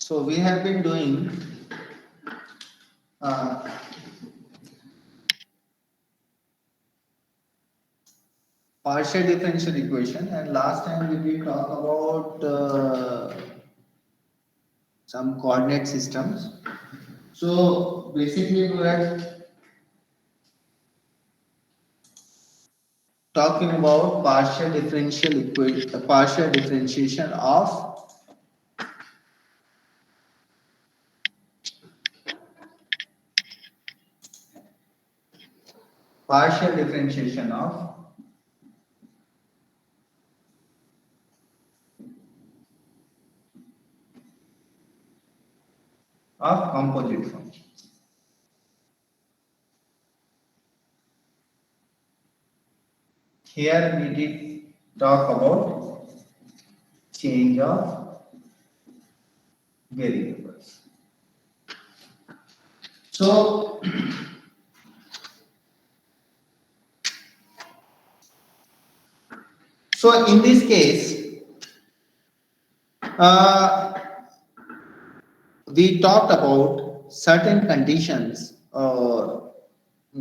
So we have been doing uh, partial differential equation, and last time we did talk about some coordinate systems. So basically we are talking about partial differential equation, partial differentiation of partial differentiation of composite functions. Here we did talk about change of variables. So so in this case, uh, we talked about certain conditions or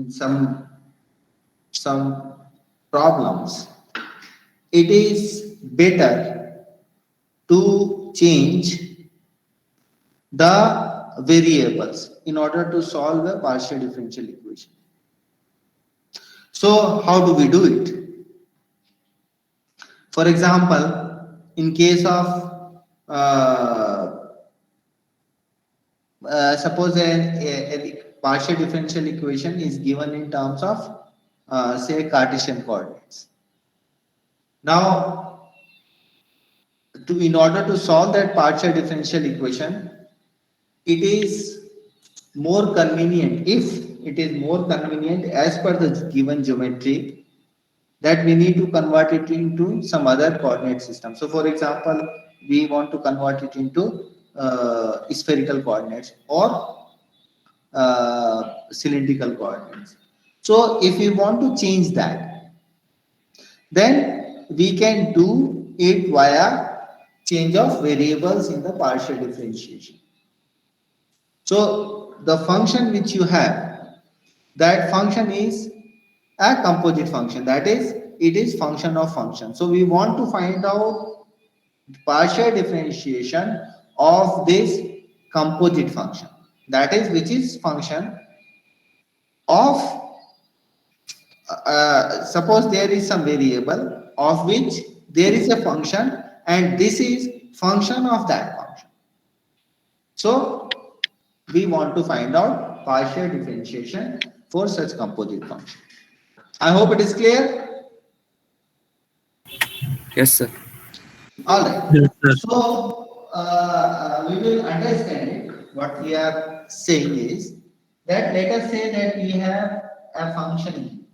some problems. It is better to change the variables in order to solve the partial differential equation. So how do we do it? For example, in case of suppose a partial differential equation is given in terms of say Cartesian coordinates. Now, in order to solve that partial differential equation, it is more convenient, if it is more convenient as per the given geometry, that we need to convert it into some other coordinate system. So for example, we want to convert it into spherical coordinates or cylindrical coordinates. So if we want to change that, then we can do it via change of variables in the partial differentiation. So the function which you have, that function is a composite function, that is it is function of function. So we want to find out partial differentiation of this composite function, that is which is function of suppose there is some variable of which there is a function and this is function of that function. So we want to find out partial differentiation for such composite function. I hope it is clear. Yes, sir. All right. Yes, sir. So we will understand it. What we are saying is that let us say that we have a function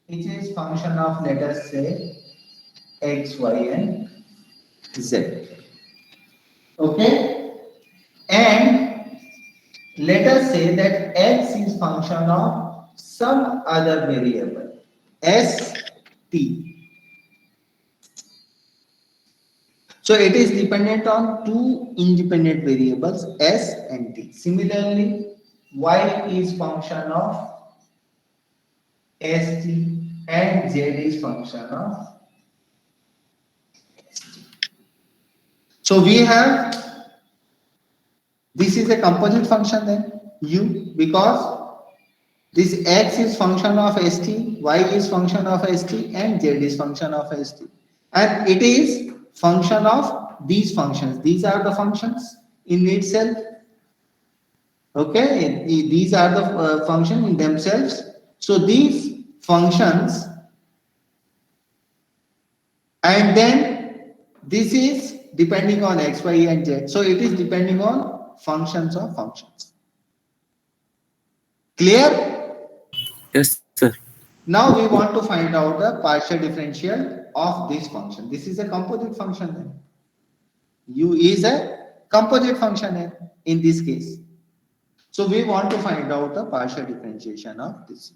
which is function of, let us say, x, y, and z. Okay, and let us say that x is function of some other variable s t. So it is dependent on two independent variables s and t. Similarly, y is function of st and z is function of. So we have, this is a composite function then u, because this x is function of st, y is function of st, and z is function of st. And it is function of these functions. These are the functions in itself. Okay, these are the function in themselves. So these functions, and then this is depending on x, y, and z. So it is depending on functions of functions. Clear? Yes, sir. Now we want to find out the partial differential of this function. This is a composite function then. U is a composite function in this case. So we want to find out the partial differentiation of this.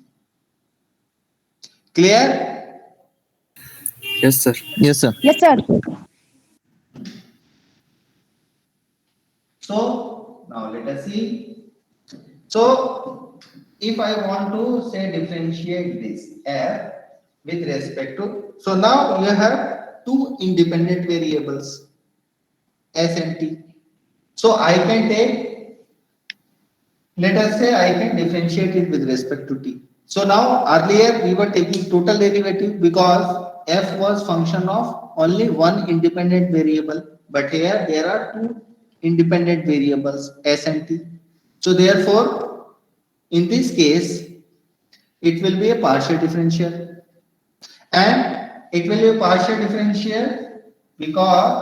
Clear? Yes, sir. Yes, sir. Yes, sir. So now let us see. So if I want to say differentiate this f with respect to, so now you have two independent variables s and t. So I can take, let us say I can differentiate it with respect to t. So now earlier we were taking total derivative because f was function of only one independent variable, but here there are two independent variables s and t. So therefore in this case it will be a partial differential, and it will be a partial differential because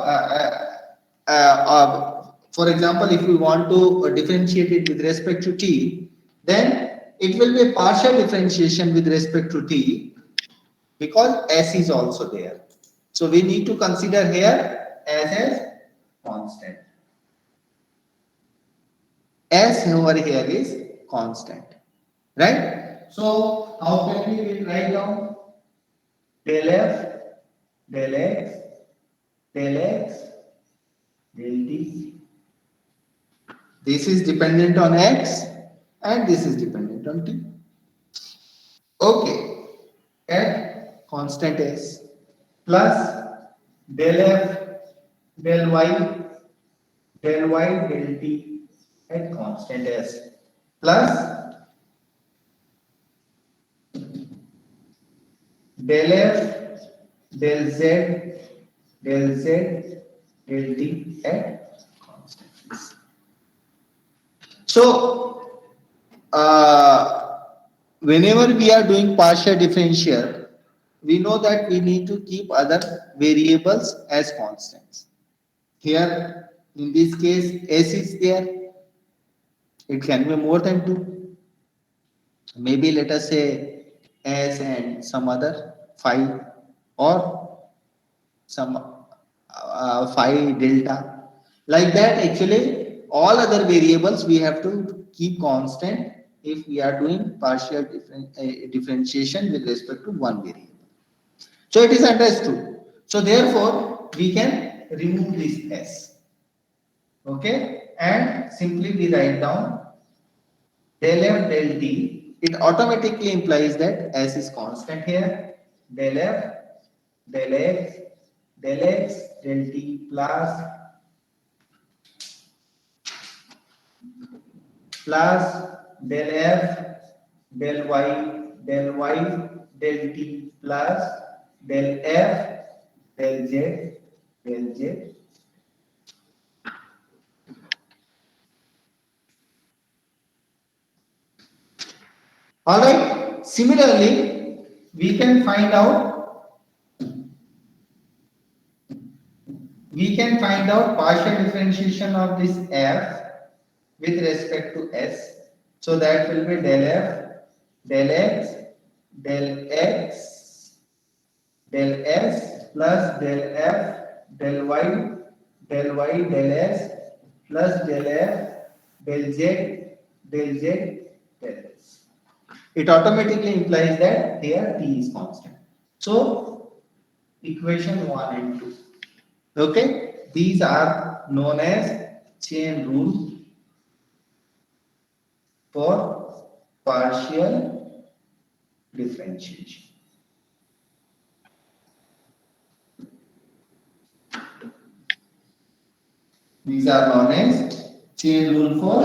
for example, if we want to differentiate it with respect to t, then it will be a partial differentiation with respect to t because s is also there. So we need to consider here s as constant. S over here is constant, right? So how can we write down del f, del x, del x, del t? This is dependent on x and this is dependent on t. Okay, at constant s plus del f, del y, del t at constant s plus del f, del z, del z, del t at constant s. So, whenever we are doing partial differential, we know that we need to keep other variables as constants. Here, in this case, s is there. It can be more than 2. Maybe let us say s and some other 5 or some phi delta. Like that, actually, all other variables we have to keep constant if we are doing partial differentiation with respect to one variable. So it is understood. So therefore, we can remove this s. Okay, and simply we write down del f del t. It automatically implies that s is constant here. Del f, del x, del x, del t plus del f, del y, del t plus del f, del z, del z. All right. Similarly, we can find out partial differentiation of this f with respect to s. So that will be del f, del x, del x, del s plus del f, del y, del s plus del f, del z, del z, del s. It automatically implies that here t is constant. So equation 1 and 2. Okay, these are known as chain rule for partial differentiation. These are known as chain rule for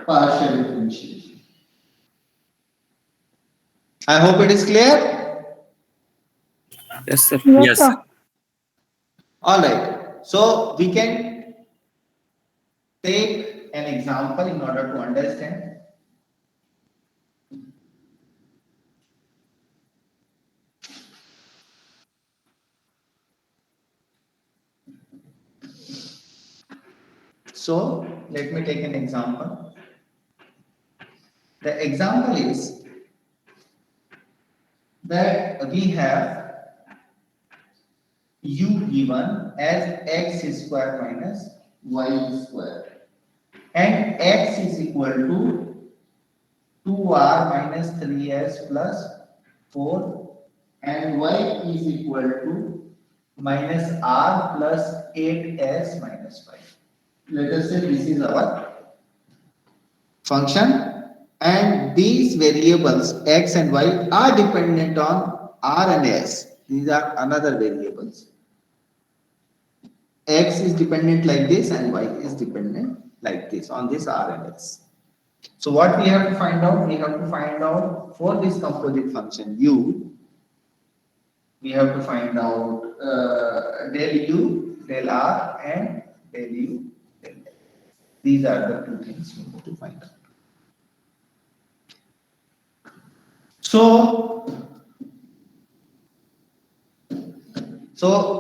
partial differentiation. I hope it is clear. Yes, sir. Yes, sir. All right. So we can take an example in order to understand. So let me take an example. The example is that we have u given as x square minus y square, and x is equal to 2r minus 3s plus 4, and y is equal to minus r plus 8s minus 5. let us say this is our function, and these variables x and y are dependent on r and s. These are another variables. X is dependent like this and y is dependent like this on this r and s. So what we have to find out? We have to find out for this composite function u, we have to find out del u, del r, and del u, del x. These are the two things we need to find out. So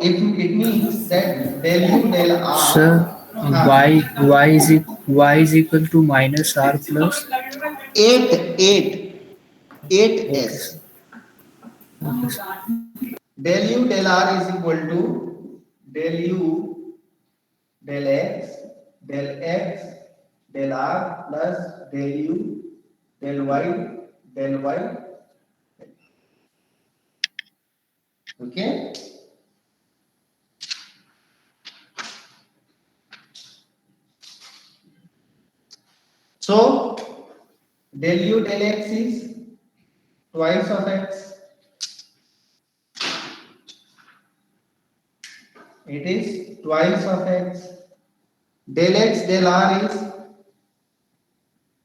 if it means that del u, del r. Sir, y is equal to minus r plus 8s. okay, sir. Del u del r is equal to del u del x del r plus del u del y. Okay. So del u del x is twice of x. It is twice of x. Del x del r is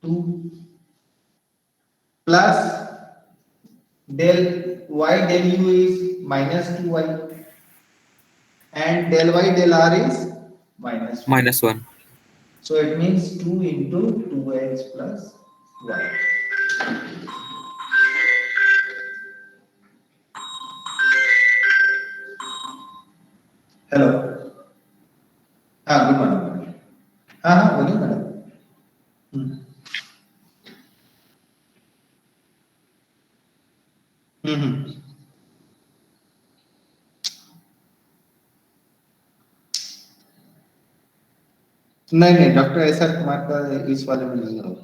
2 plus del y del u is minus 2y, and del y del r is minus 1. -1. So it means 2 into 2x plus y. Hello, हाँ good morning. हाँ हाँ बोलिए madam. हम्म हम्म। नहीं नहीं, doctor S R Kumar का इस वाले में नहीं होगा।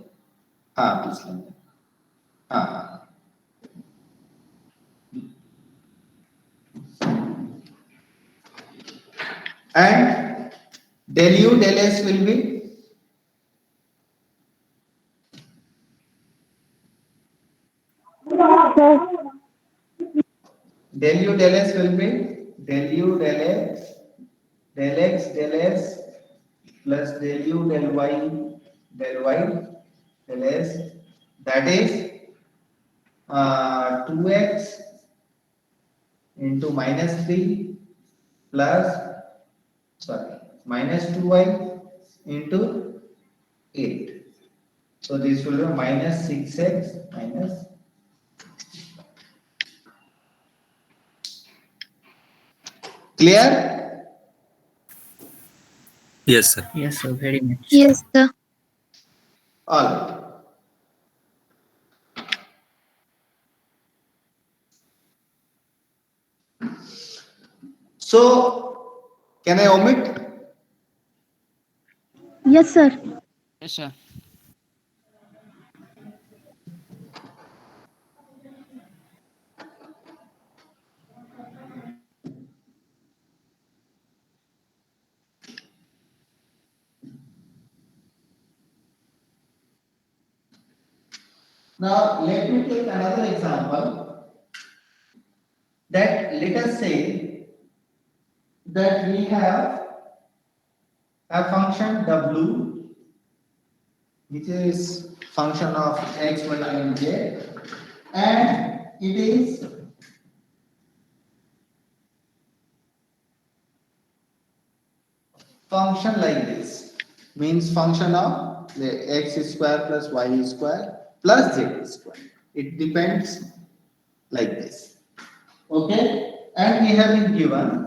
हाँ पिछले में। हाँ हाँ। And del u del s will be del u del s will be del u del x del s plus del u del y del s, that is 2x into minus 3 plus minus 2y into 8. So this will be minus 6x minus. Clear? Yes, sir. Yes, sir, very much. Yes, sir. All right. So, can I omit? Yes, sir. Yes, sir. Now, let me take another example. That let us say that we have a function w, which is function of x, y, and z, and it is function like this, means function of the x square plus y square plus z square. It depends like this. Okay, and we have been given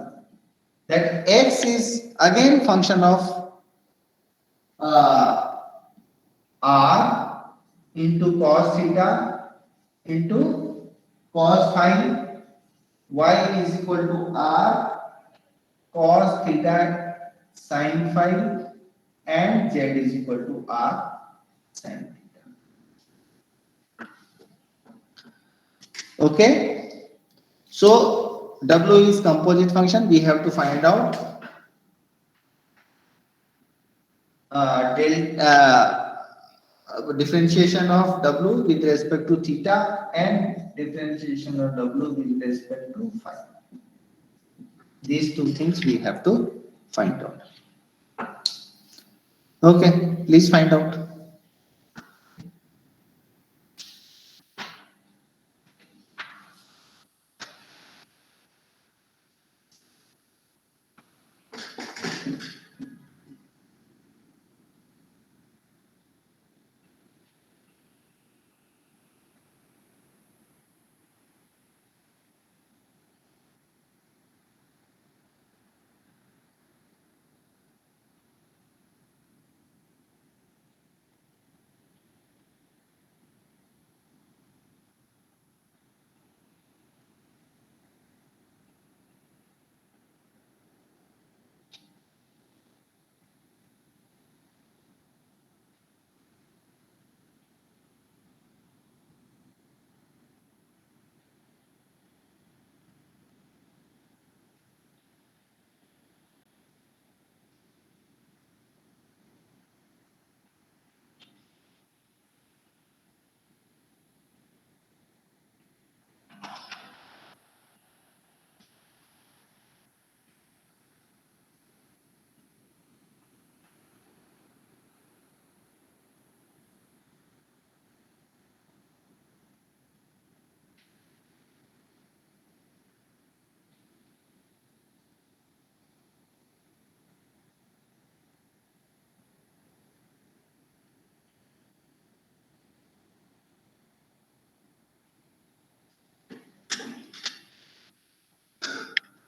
that x is again function of r into cos theta into cos phi, y is equal to r cos theta sin phi, and z is equal to r sin theta. Okay, so w is composite function. We have to find out differentiation of W with respect to theta and differentiation of W with respect to phi. These two things we have to find out. Okay, please find out.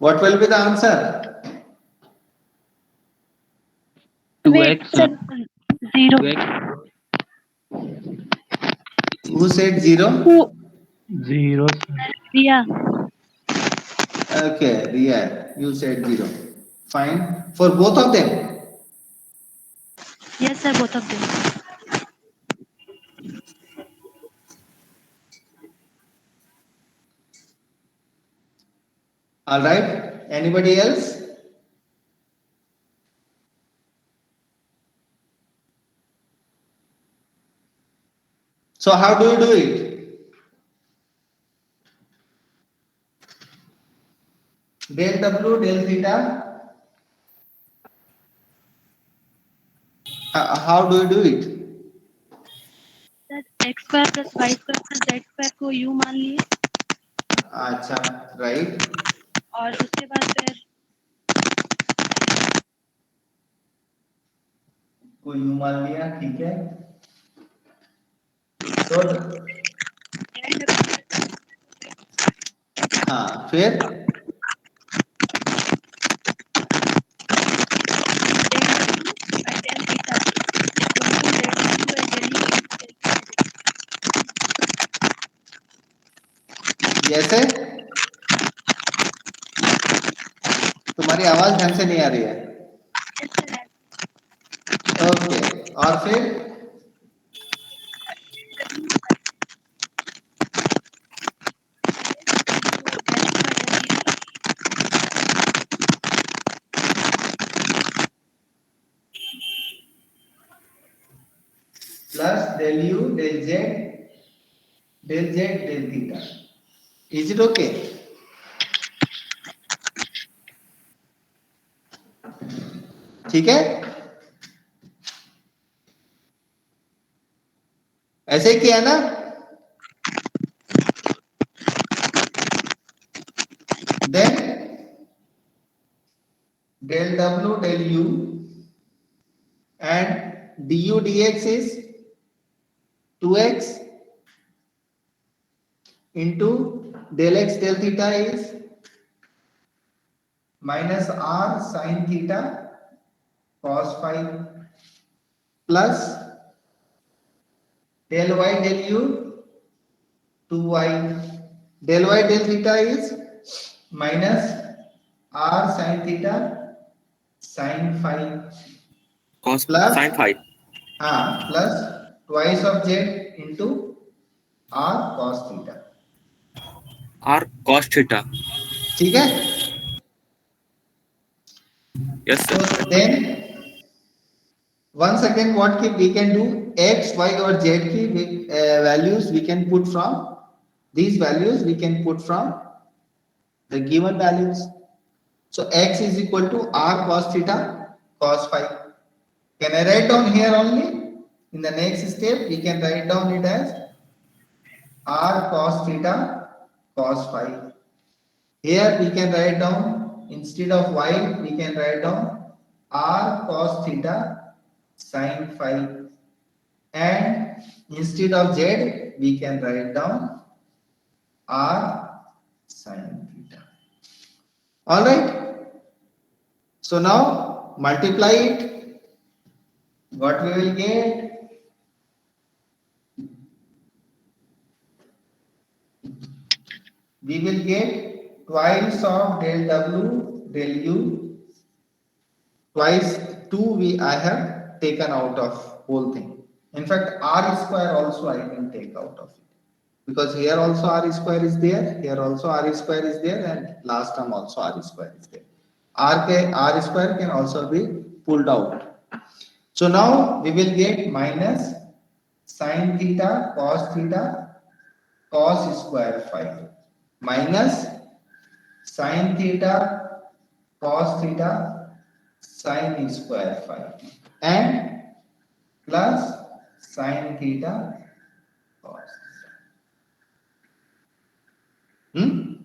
What will be the answer? 2x, sir. 0. 2x. Who said 0? 0, sir. Yeah. Okay, Riya, you said 0. Fine. For both of them? Yes, sir, both of them. All right. Anybody else? So how do you do it? Del W, del theta. How do you do it? Sir x square plus y square plus z square को u मान लिए अच्छा, right. और उसके बाद फिर को you मान लिया, ठीक है. तो हाँ, फिर जैसे तुम्हारी आवाज ढंग से नहीं आ रही है. ओके, और फिर plus del u, del z, del theta. Is it okay? ठीक है, ऐसे ही किया ना. Then del w, del u and du dx is 2x into del x del theta is minus r sin theta cos phi plus del y del u 2y del y del theta is minus r sin theta sin phi Cos plus sin phi. plus twice of z into r cos theta. R cos theta. ठीक है. Yes, sir. So then once again, we can do x, y, or z values we can put from these values we can put from the given values. So x is equal to r cos theta cos phi. Can I write down here only? In the next step, we can write down it as r cos theta cos phi. Here we can write down, instead of y, we can write down r cos theta sin phi. And instead of z, we can write down r sin theta. All right. So now multiply it. What we will get? We will get twice of del w del u. Twice 2 I have taken out of whole thing. In fact, r square also I can take out of it. Because here also r square is there, here also r square is there, and last term also r square is there. R square can also be pulled out. So now we will get minus sin theta cos square phi minus sin theta cos theta sin square phi and plus sin theta cos theta.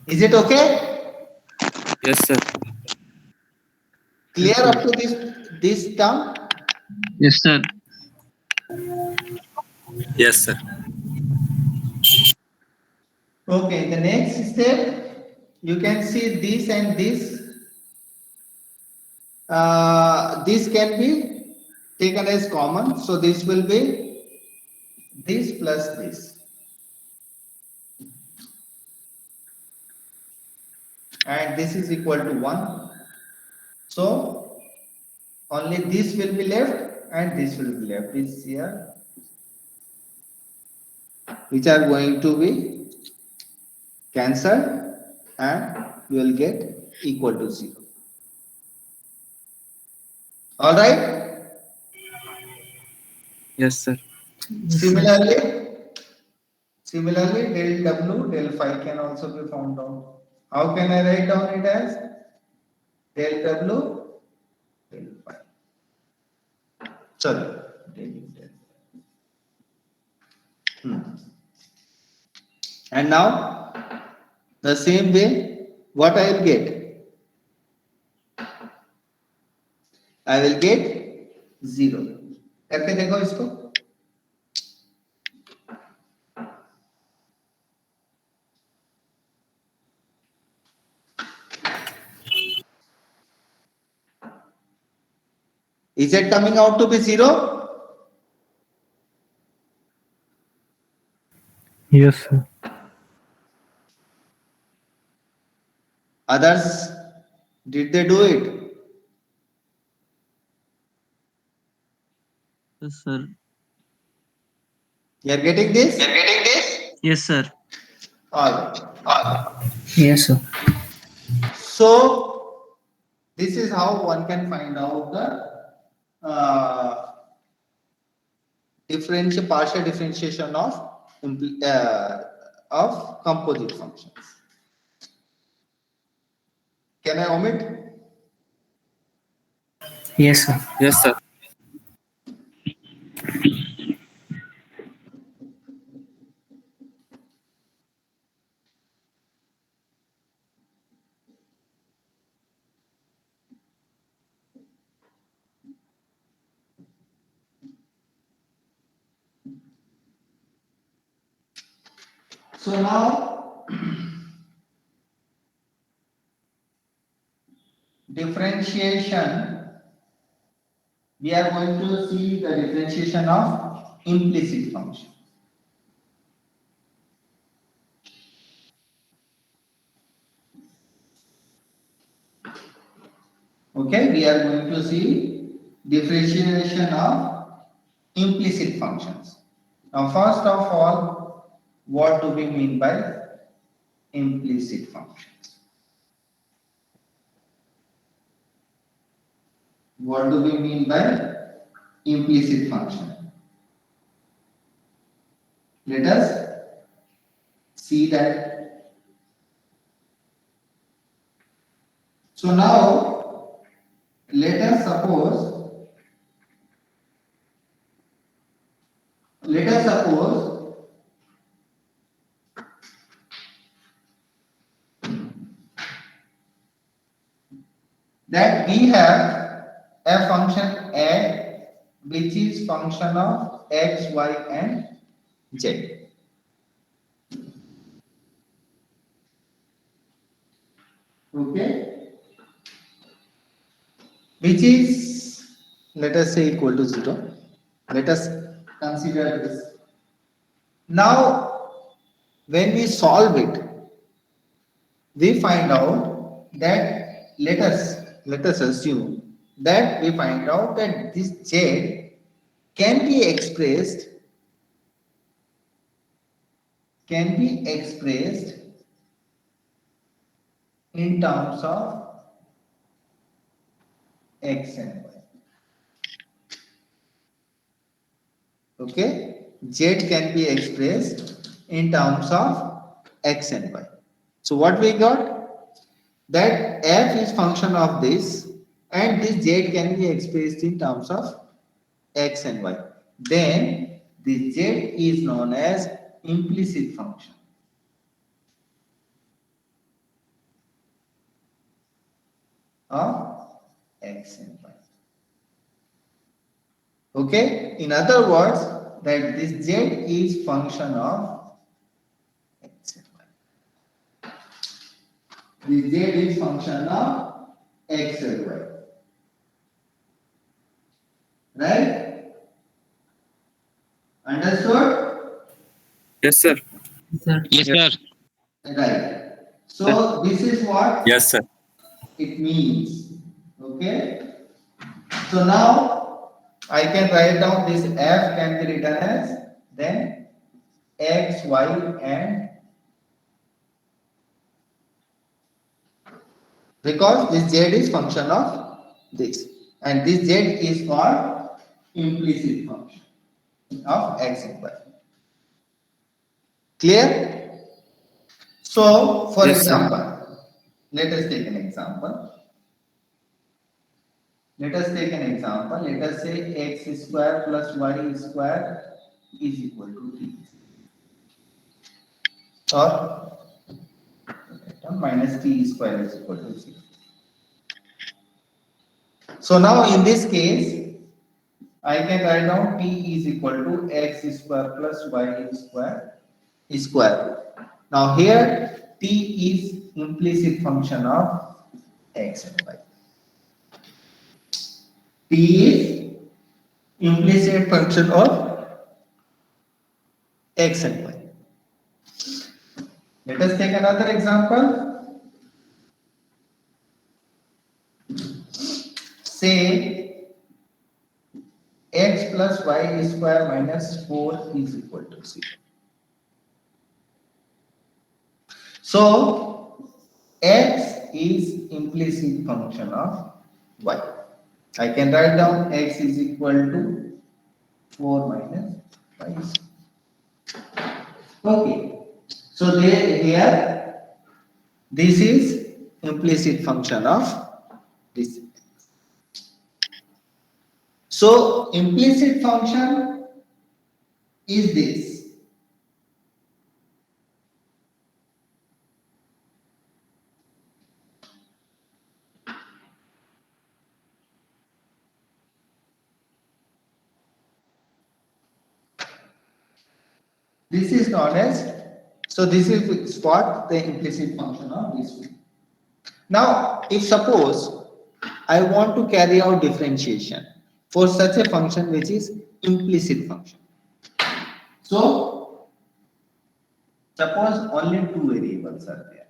Is it okay? Yes, sir. Clear up to this term? Yes, sir. Yes, sir. Okay, the next step, you can see this and this. This can be taken as common. So this will be this plus this. And this is equal to 1. So only this will be left and this will be left. This here, which are going to be cancelled, and you will get equal to 0. All right. Yes, sir. Similarly, del w del phi can also be found out. How can I write down it as del w del phi? Sorry, del. And now the same way, what I will get? I will get 0. करके देखो इसको. Is it coming out to be 0? Yes, sir. Others, did they do it? Yes, sir. You are getting this? Yes, sir. All right. Yes, sir. So this is how one can find out the partial differentiation of composite functions. Can I omit? Yes, sir. Yes, sir. So now differentiation, we are going to see the differentiation of implicit function. Okay, we are going to see differentiation of implicit functions. Now, first of all, what do we mean by implicit functions? What do we mean by implicit function? Let us see that. So now let us suppose that we have a function a which is function of x, y and z. Okay, which is, let us say, equal to 0. Let us consider this. Now when we solve it, we find out that let us assume that we find out that this z can be expressed in terms of x and y. Okay, z can be expressed in terms of x and y. So what we got, that f is function of this and this z can be expressed in terms of x and y. Then this z is known as implicit function of x and y. Okay, in other words, that this z is function of x and y. This z is function of x and y. Right? Understood? Yes, sir. Sir, Yes, sir. Right. So this is what Yes, sir. it means. Okay. So now I can write down this f can be written as then x, y, and because this z is function of this, and this z is called implicit function of x and y. Clear? So, for Yes, sir. example, let us take an example. Let us say x square plus y square is equal to 3. Or minus t square is equal to 0. So now in this case, I can write down t is equal to x square plus y square. Now here t is implicit function of x and y. T is implicit function of x and y. Let us take another example. Say x plus y square minus 4 is equal to 0. So x is implicit function of y. I can write down x is equal to 4 minus y. Okay. So here this is implicit function of this. So implicit function is this. This is known as, so this is what the implicit function of this. Now, if suppose I want to carry out differentiation for such a function which is implicit function. So, suppose only two variables are there.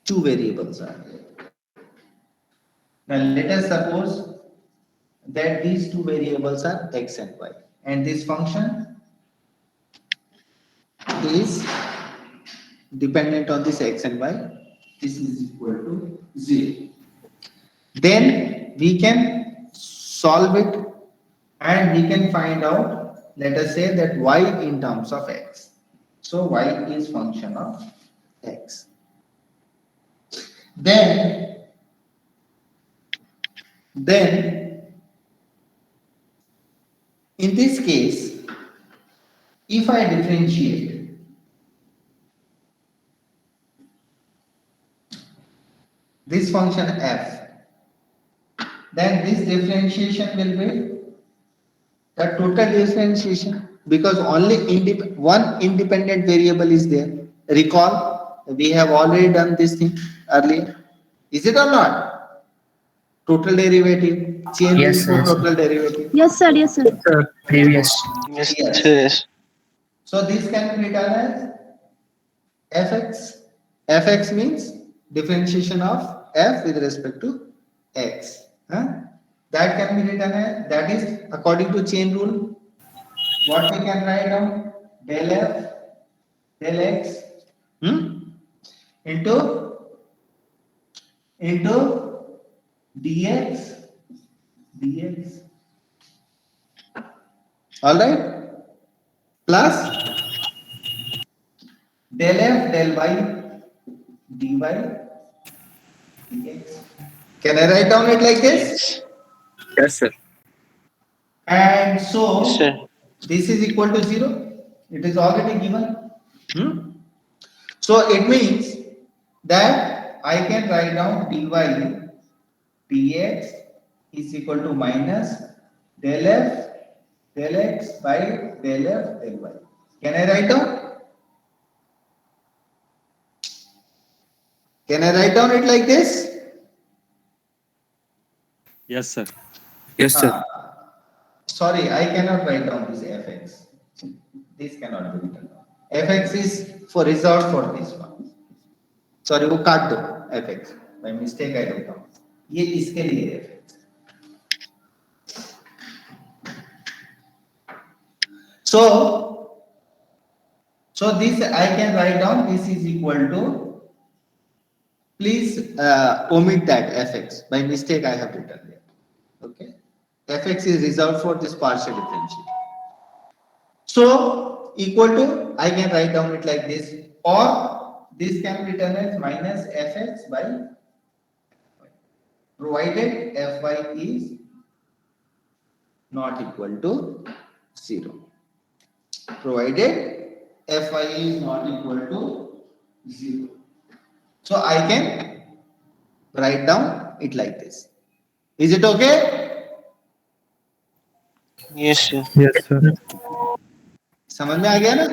Two variables are there. Now, let us suppose that these two variables are x and y, and this function is dependent on this x and y, this is equal to 0. Then we can solve it and we can find out, let us say that y in terms of x. So y is function of x. Then in this case, if I differentiate this function f, then this differentiation will be the total differentiation, because only one independent variable is there. Recall, we have already done this thing earlier. Is it or not? Total derivative, chain rule Yes, for sir. total derivative. Yes, sir. Yes, sir. Sir, previous. Yes, Yes. yes. So this can be written as fx. Fx means differentiation of f with respect to x. Huh? That can be written as, that is according to chain rule. What we can write down? Del f del x into dx. All right, plus del f del y dy dx. Can I write down it like this? Yes, sir. And Yes, so sir. this is equal to 0. It is already given. So it means that I can write down dy dx is equal to minus del f del x by del f del y. Can I write down? Can I write down it like this? Yes, sir. Yes, sir. Sorry, I cannot write down this fx. This cannot be written down. Fx is for reserved for this one. Sorry, वो काट दो fx. By mistake I wrote down. ये इसके लिए है fx. So this I can write down. This is equal to. Please omit that fx. By mistake I have written there. Okay. Fx is reserved for this partial differential. So equal to, I can write down it like this, or this can be written as minus fx by fy, provided fy is not equal to 0. Provided fy is not equal to 0. So I can write down it like this. Is it okay? Yes, sir. Yes, sir. समझ में आ गया ना?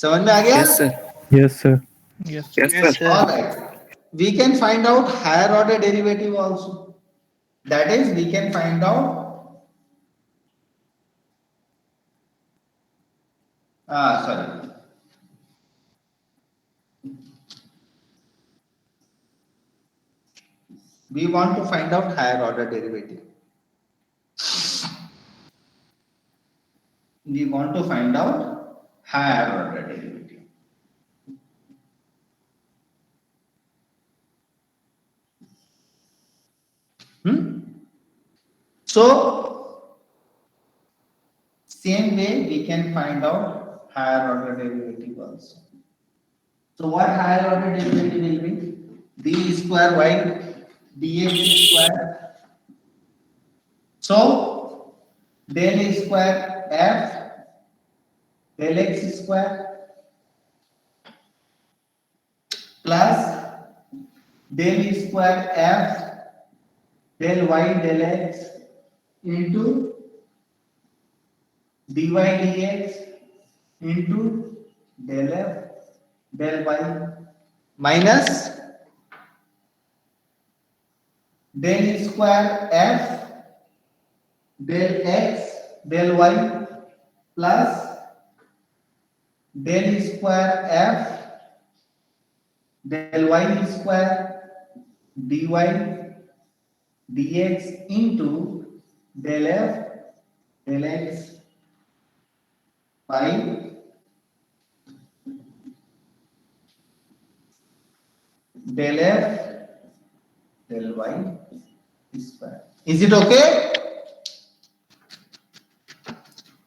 समझ में आ गया? Yes, sir. Yes, sir. Yes, Yes, sir. sir. All right. We can find out higher order derivative also. That is, we can find out. Sorry. We want to find out higher order derivative. We want to find out higher order derivative. So, same way we can find out higher order derivative also. So, what higher order derivative will be? D square y dx square. So, del square f del x square plus del square f del y del x into dy dx into del f del y minus del square f del x del y plus del square f del y square dy dx into del f del x by del f del y square. Is it okay?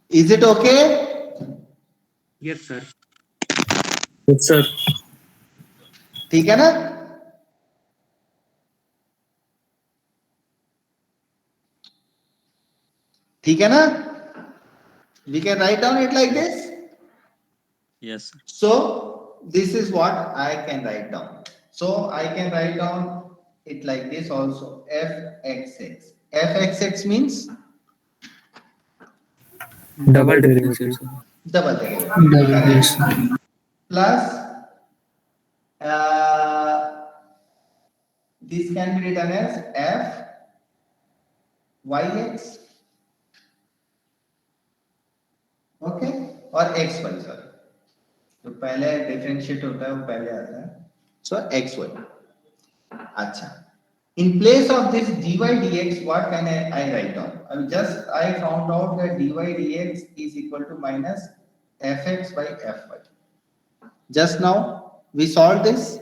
Is it okay? Yes, sir. Yes, sir. ठीक है ना? ठीक है ना? We can write down it like this. Yes, sir. So this is what I can write down. So I can write down it like this also. Fxx. Fxx means Double derivative, sir. double derivative. Double, Correct. yes. Plus this can be written as f yx, okay, or xy, sorry. तो पहले differentiate होता है वो पहले आता है. So xy. अच्छा. In place of this dy dx, what can I write down? I found out that dy dx is equal to minus fx by fy. Just now we solved this.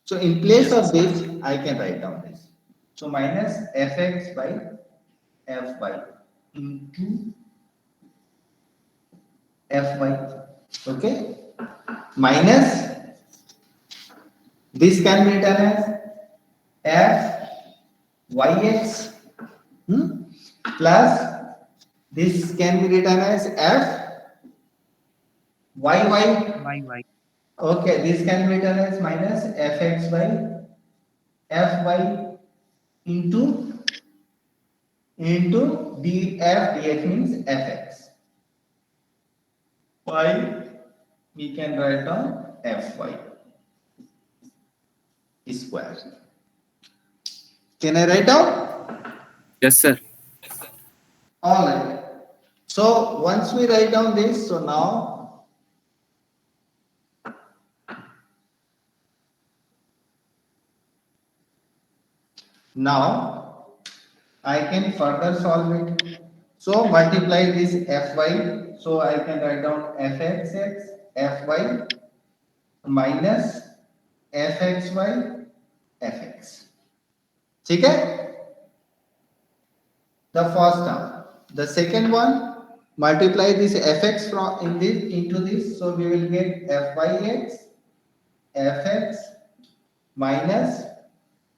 So in place of this, I can write down this. So minus fx by fy into fy. Okay. Minus this can be written as f yx plus this can be written as f yy. Okay, this can be written as minus fx by fy into df dx means fx. Y we can write down fy square. Can I write down? Yes, sir. All right. So once we write down this, so now I can further solve it. So multiply this fy. So I can write down fxx fy minus fxy fx. ठीक है? The first term. The second one, multiply this fx from in this into this, so we will get fyx fx minus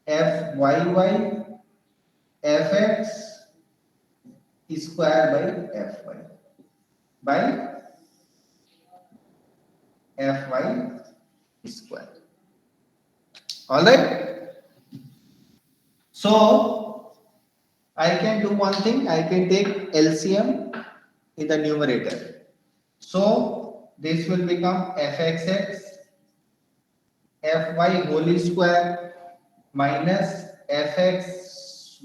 fyy fx square by fy square. All right. So I can do one thing. I can take LCM in the numerator. So this will become fxx fy whole square minus fxy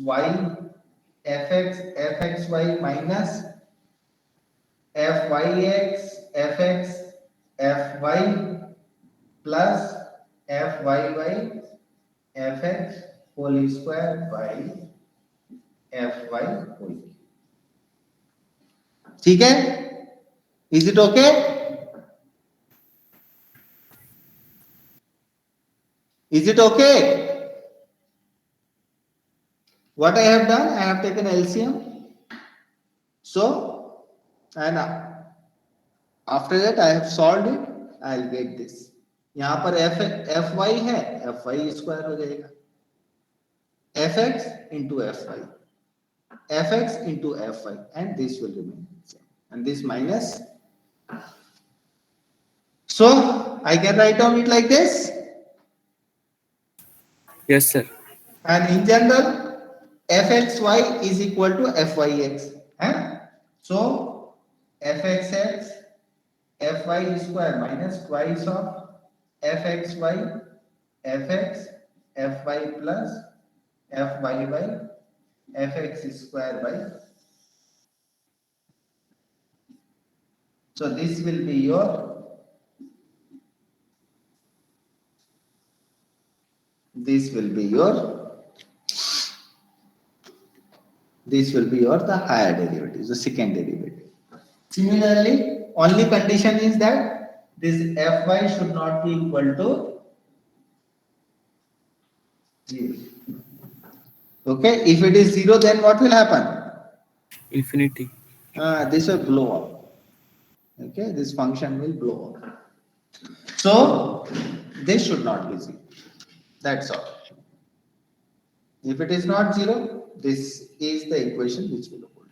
fxy minus fyx fx fy plus fyy fx whole square by fy whole. ठीक है? Is it okay? Is it okay? What I have done, I have taken LCM. So, and after that I have solved it. I'll get this. यहाँ पर fy है, fy square हो जाएगा. fx into fy, fx into fy, and this will remain same. And this minus. So I can write down it like this. Yes, sir. And in general, fxy is equal to fyx. So fxx fy square minus twice of fxy fx fy plus fyy fx square by. So this will be your the higher derivative, the second derivative. Similarly, only condition is that this fy should not be equal to 0. Okay, if it is 0, then what will happen? Infinity. This will blow up. Okay, this function will blow up. So this should not be 0. That's all. If it is not 0, this is the equation which will hold.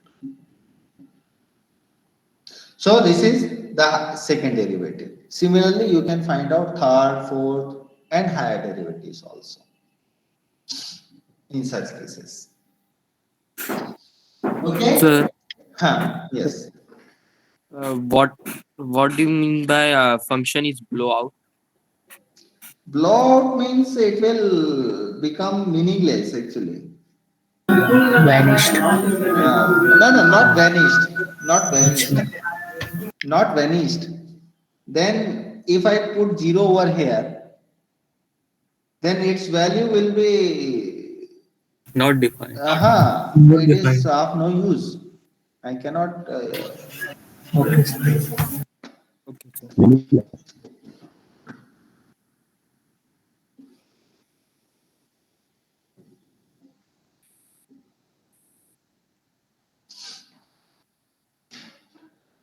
So this is the second derivative. Similarly, you can find out third, fourth, and higher derivatives also in such cases. Okay? Sir, Yes. what do you mean by function is blowout? Blowout means it will become meaningless actually. Vanished. No, not vanished. Not vanished. Not vanished. Then if I put 0 over here, then its value will be Not defined. Not it is defined. of no use. I cannot. Okay, sir. Okay, sir.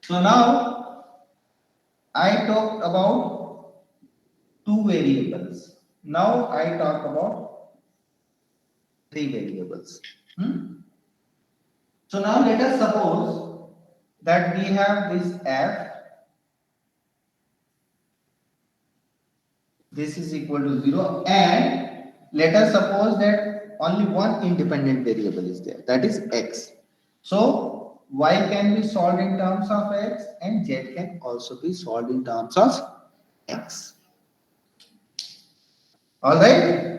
So now I talked about two variables. Now I talk about three variables. So now let us suppose that we have this f. This is equal to 0, and let us suppose that only one independent variable is there, that is x. So y can be solved in terms of x and z can also be solved in terms of x. All right.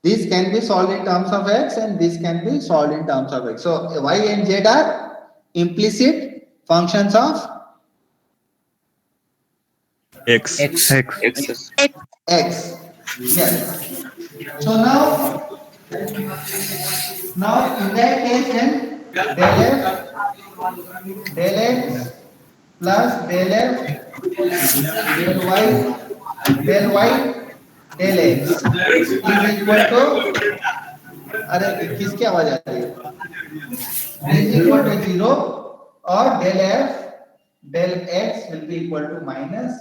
This can be solved in terms of x and this can be solved in terms of x. So y and z are implicit functions of X. X. X, sir. x. Yes. So now in that case then del f del x plus del f del y del x is equal to, अरे किसकी आवाज आ रही है, is equal to 0 or del f del x will be equal to minus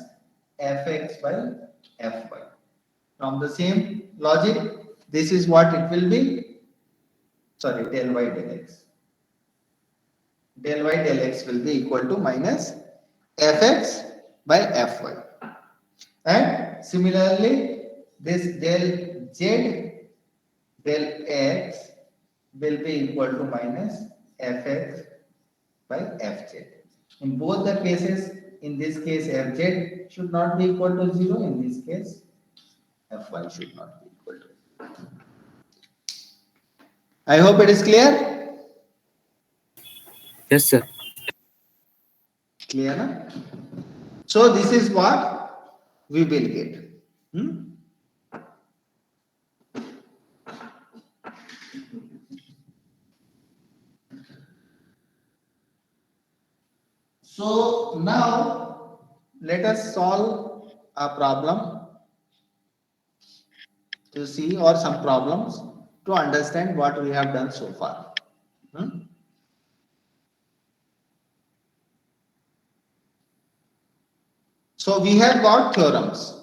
fx by fy. From the same logic, this is what it will be. Sorry, del y del x. Del y del x will be equal to minus fx by fy. And similarly, this del z del x will be equal to minus fx by fz. In both the cases, in this case fz should not be equal to 0, in this case fy should not be equal to. I hope it is clear. Yes, sir. Clear, na? So this is what we will get. So now let us solve a problem to see, or some problems to understand what we have done so far. So we have got theorems.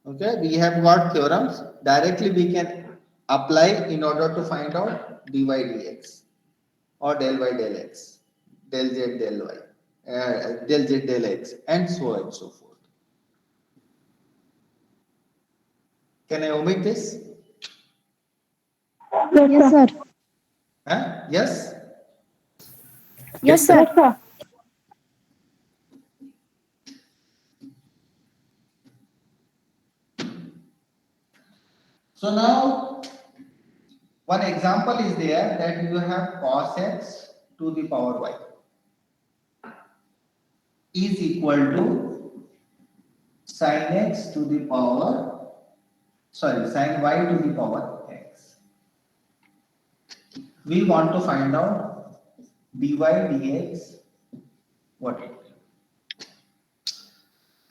Okay, we have got theorems. Directly we can apply in order to find out dy dx or del y del x, del z del y, del z del x, and so on and so forth. Can I omit this? Yes, sir. Yes? Yes, sir. So now one example is there that you have cos x to the power y is equal to sin x to the power, sorry, sin y to the power x. We want to find out dy dx what it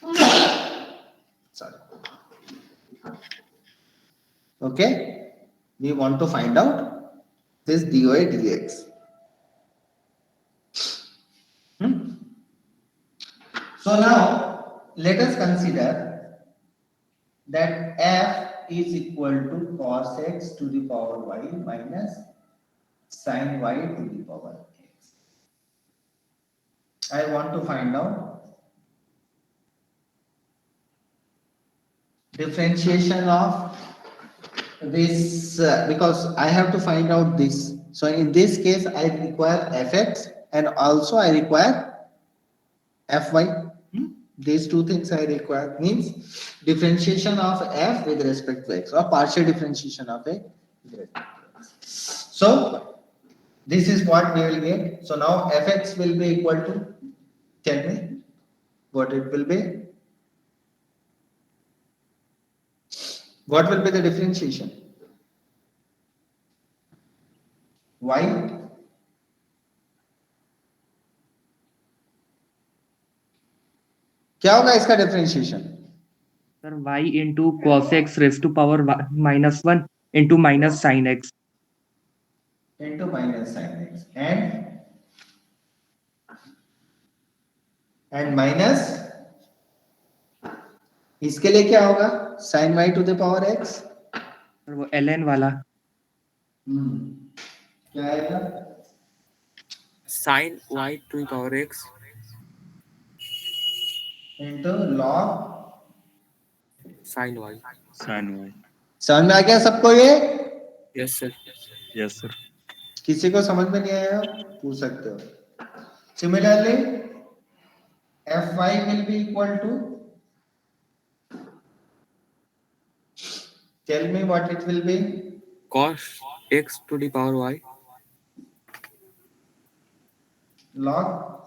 will. Sorry. Okay, we want to find out this dy dx. So now let us consider that f is equal to cos x to the power y minus sin y to the power x. I want to find out differentiation of this because I have to find out this. So in this case, I require fx and also I require fy. These two things I require means differentiation of f with respect to x or partial differentiation of a with respect to x. So this is what we will get. So now fx will be equal to, tell me what it will be. What will be the differentiation? Y क्या होगा इसका differentiation? Sir, y into cos x raised to power minus 1 into minus sin x. Into minus sin x and minus इसके लिए क्या होगा? sin y to the power x. Sir, वो ln वाला. क्या आएगा? Sin y to the power x Into log sin y. Sin y. समझ में आ गया सबको ये? Yes, sir. Yes, sir. किसी को समझ में नहीं आया पूछ सकते हो. Similarly, fy will be equal to, tell me what it will be. Cos x to the power y Log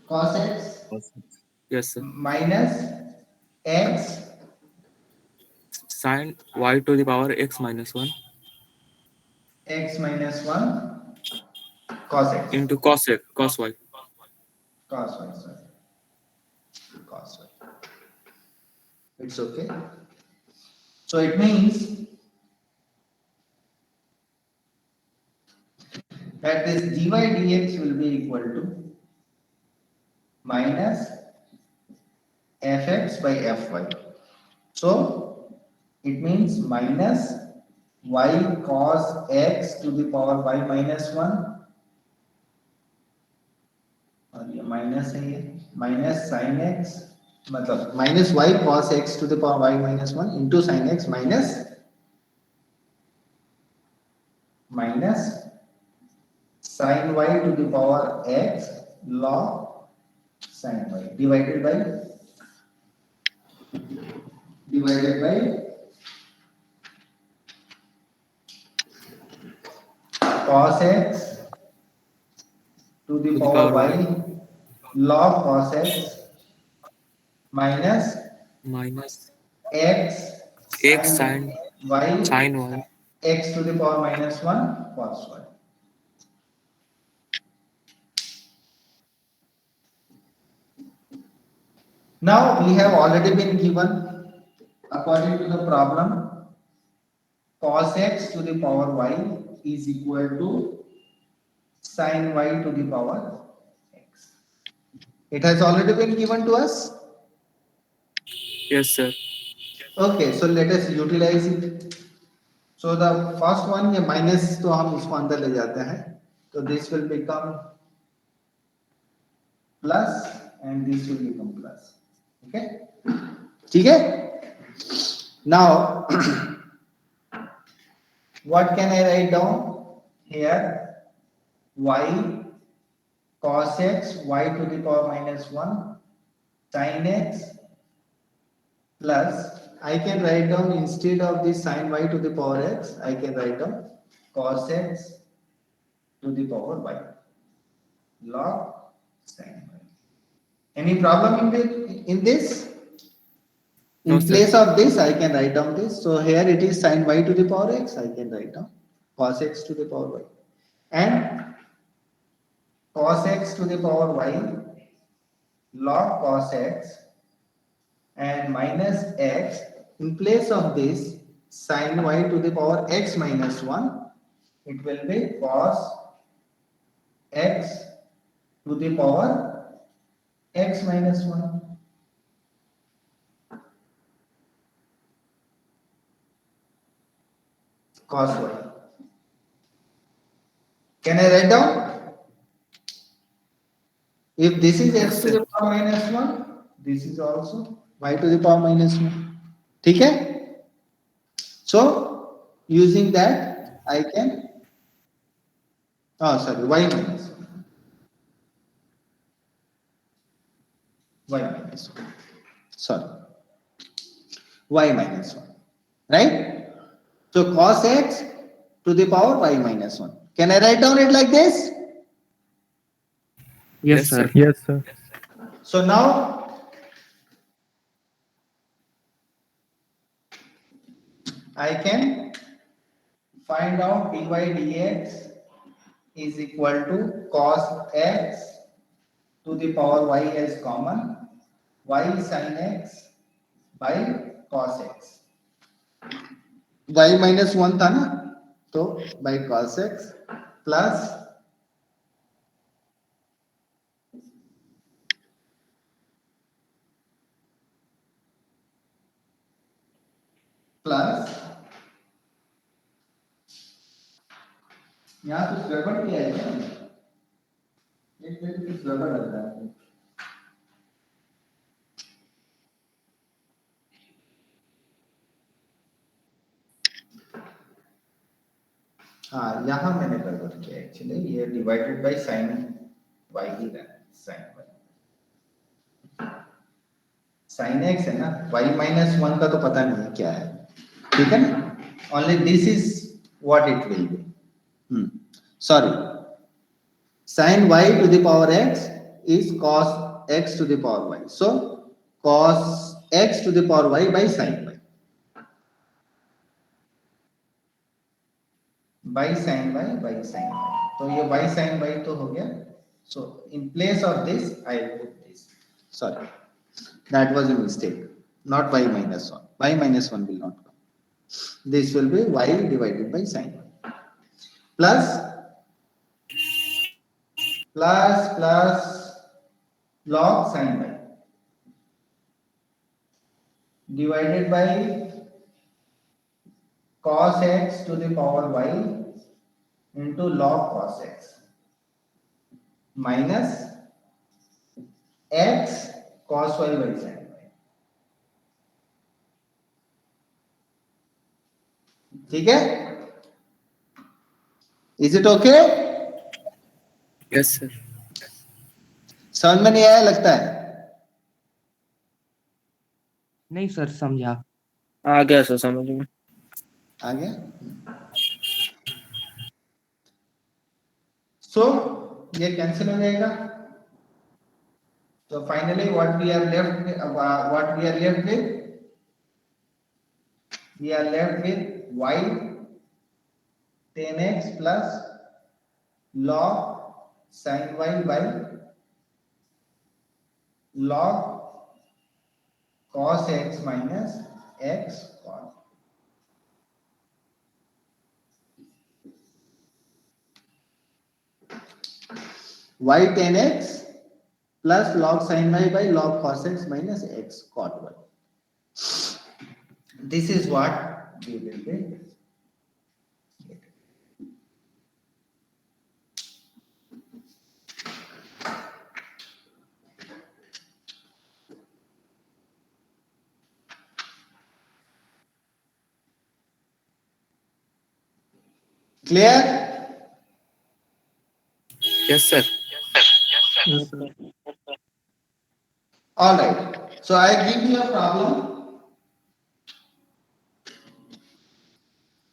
cos x yes sir minus x sin y to the power x minus 1 x minus 1 cos x into cos y cos y, sorry. Cos y. It's okay. So it means that this dy dx will be equal to minus fx by fy. So it means minus y cos x to the power y minus 1 और ये minus है, ये minus sine x मतलब minus y cos x to the power y minus 1 into sin x minus sin y to the power x log sin y divided by cos x to the power y log cos x minus x sin y sin y x to the power minus 1 cos y. Now we have already been given, according to the problem, cos x to the power y is equal to sin y to the power x. It has already been given to us. yes sir Okay, so let us utilize it. So the first one, ये minus तो हम इसको अंदर ले जाते हैं, तो this will become plus and this will become plus. Okay, ठीक है? Now what can I write down here? Y cos x y to the power minus 1 sin x plus I can write down instead of this sin y to the power x, I can write down cos x to the power y log sin y. Any problem in this? In No, sir. place of this, I can write down this. So here it is sin y to the power x, I can write down cos x to the power y. And cos x to the power y log cos x and minus x. In place of this sin y to the power x minus 1, it will be cos x to the power x minus 1. Cos y. Can I write down? If this is x to the power minus 1, this is also y to the power minus 1. Okay? So, using that, I can, y minus 1. Y minus 1. Sorry. Y minus 1. Right? So, cos x to the power y minus 1. Can I write down it like this? Yes, sir. Yes, sir. So, now I can find out dy dx is equal to cos x to the power y as common, y sin x by cos x. Y minus 1 था ना, तो by cos x plus यहाँ कुछ गड़बड़ किया है क्या? एक मिनट कुछ गड़बड़ लग रहा है। हाँ, यहाँ मैंने गड़बड़ किया एक्चुअली, ये डिवाइडेड बाय साइन y ही रहना, साइन y, साइन x है ना, y minus 1 का तो पता नहीं है क्या है, ठीक है ना? Only this is what it will be. Sorry, sin y to the power x is cos x to the power y. So cos x to the power y by sin y. By sin y by sin y. तो ये y sin y तो हो गया. So in place of this I put this. Sorry, that was a mistake. Not y minus 1. Y minus 1 will not come. This will be y divided by sin y. Plus log sin y divided by cos x to the power y into log cos x minus x cos y by sin y. ठीक है? Is it okay? Yes, sir. समझ में नहीं आया लगता है? नहीं sir, समझा। आ गया सर समझ में। आ गया? So ये कैंसिल हो जाएगा। So finally what we are left with? We are left with y 10x plus log sin y by log cos x minus x cos. Y 10x plus log sin y by log cos x minus x cot y. This is what we will be. Clear? Yes, sir. All right. So I give you a problem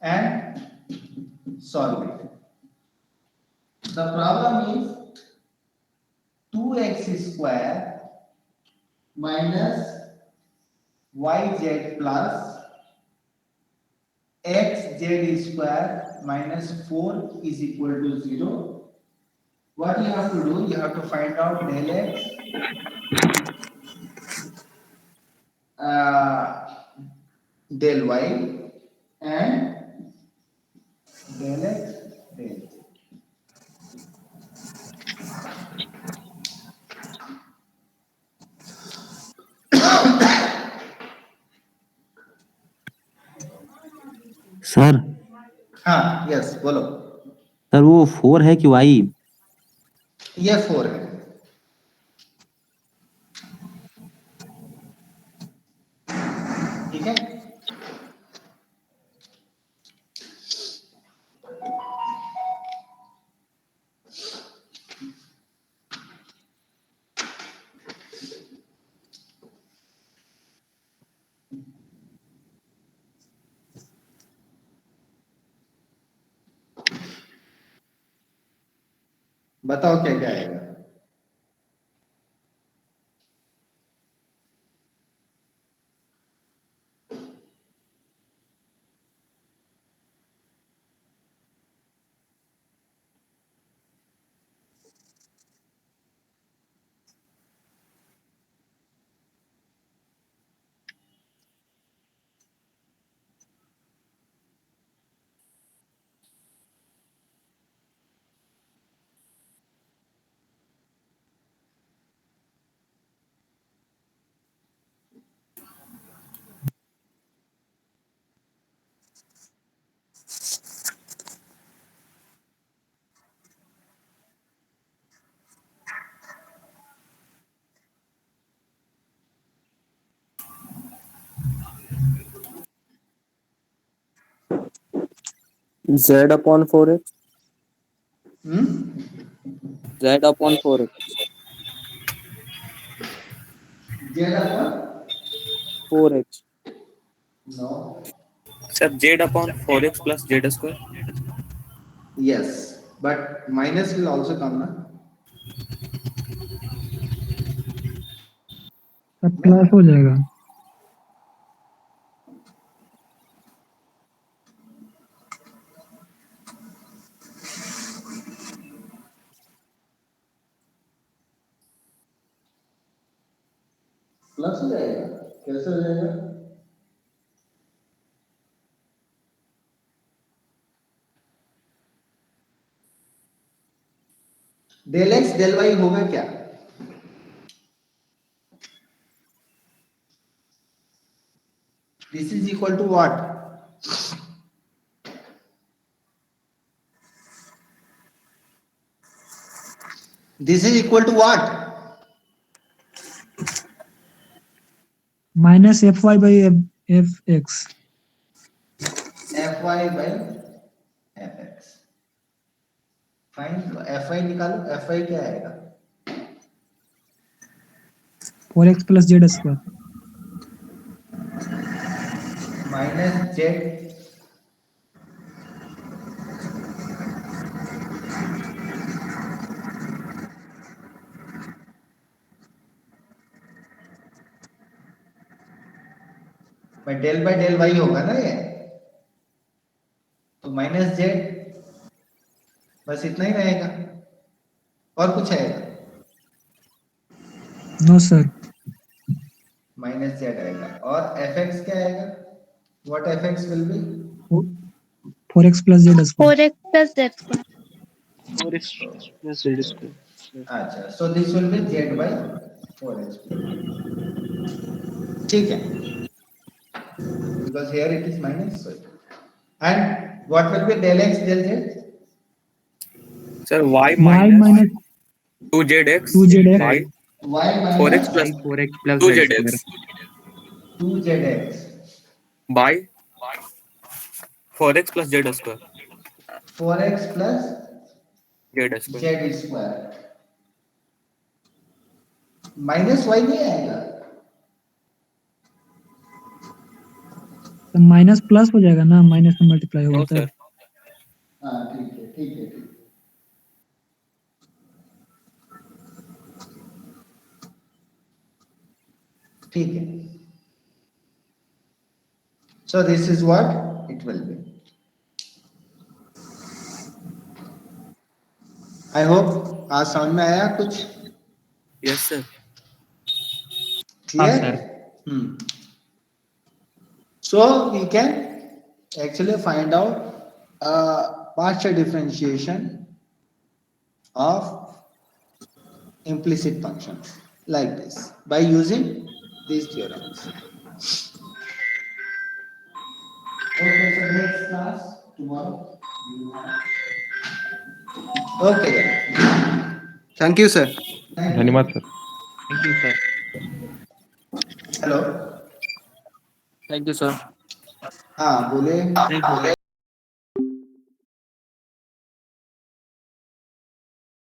and solve it. The problem is 2x square minus yz plus xz square minus 4 is equal to 0. What you have to do, you have to find out del x del y and del x del z. Sir हाँ yes बोलो। Sir वो 4 है कि Y? ये 4 है। ठीक है। बताओ क्या क्या आएगा। Z upon 4x. Hmm. Z upon 4x. z upon 4x. no Sir, Z upon 4x plus Z square. yes but minus will also come na। सब प्लस हो जाएगा। प्लस हो जाएगा। कैसे हो जाएगा। डेल एक्स डेल वाई होगा क्या। This is equal to what. This is equal to what. Minus f y by f x. F y by f x. Fine f y निकालो। एफ वाई क्या आएगा। 4x plus z square. Minus z by del y होगा ना ये। तो minus Z बस इतना ही रहेगा और कुछ आएगा। No sir. माइनस जेड आएगा और एफ एक्स क्या आएगा। What f x will be 4x plus z square. 4x plus z square. 4x plus Z square. अच्छा so this will be z by 4x। ठीक है because here it is minus and what will be del x del z. Sir, y y minus minus 2zx 2zx by y 4x minus plus 4x plus z 2zx square. 2zx by 4x plus Z square. 4x plus Z square. Z square. Minus y नहीं आएगा। तो minus plus हो जाएगा ना, minus में multiply होगा No, sir. तब। हाँ ठीक है ठीक है ठीक है। So this is what it will be. I hope आज समझ में आया कुछ। Yes, sir. हाँ clear. Sir. Hmm So we can actually find out partial differentiation of implicit functions like this by using these theorems. Okay, so next class tomorrow. Okay then. Thank you, sir. Thank you. धन्यवाद sir. Thank you, sir. Hello. Thank you, sir. हाँ बोले. Thank you.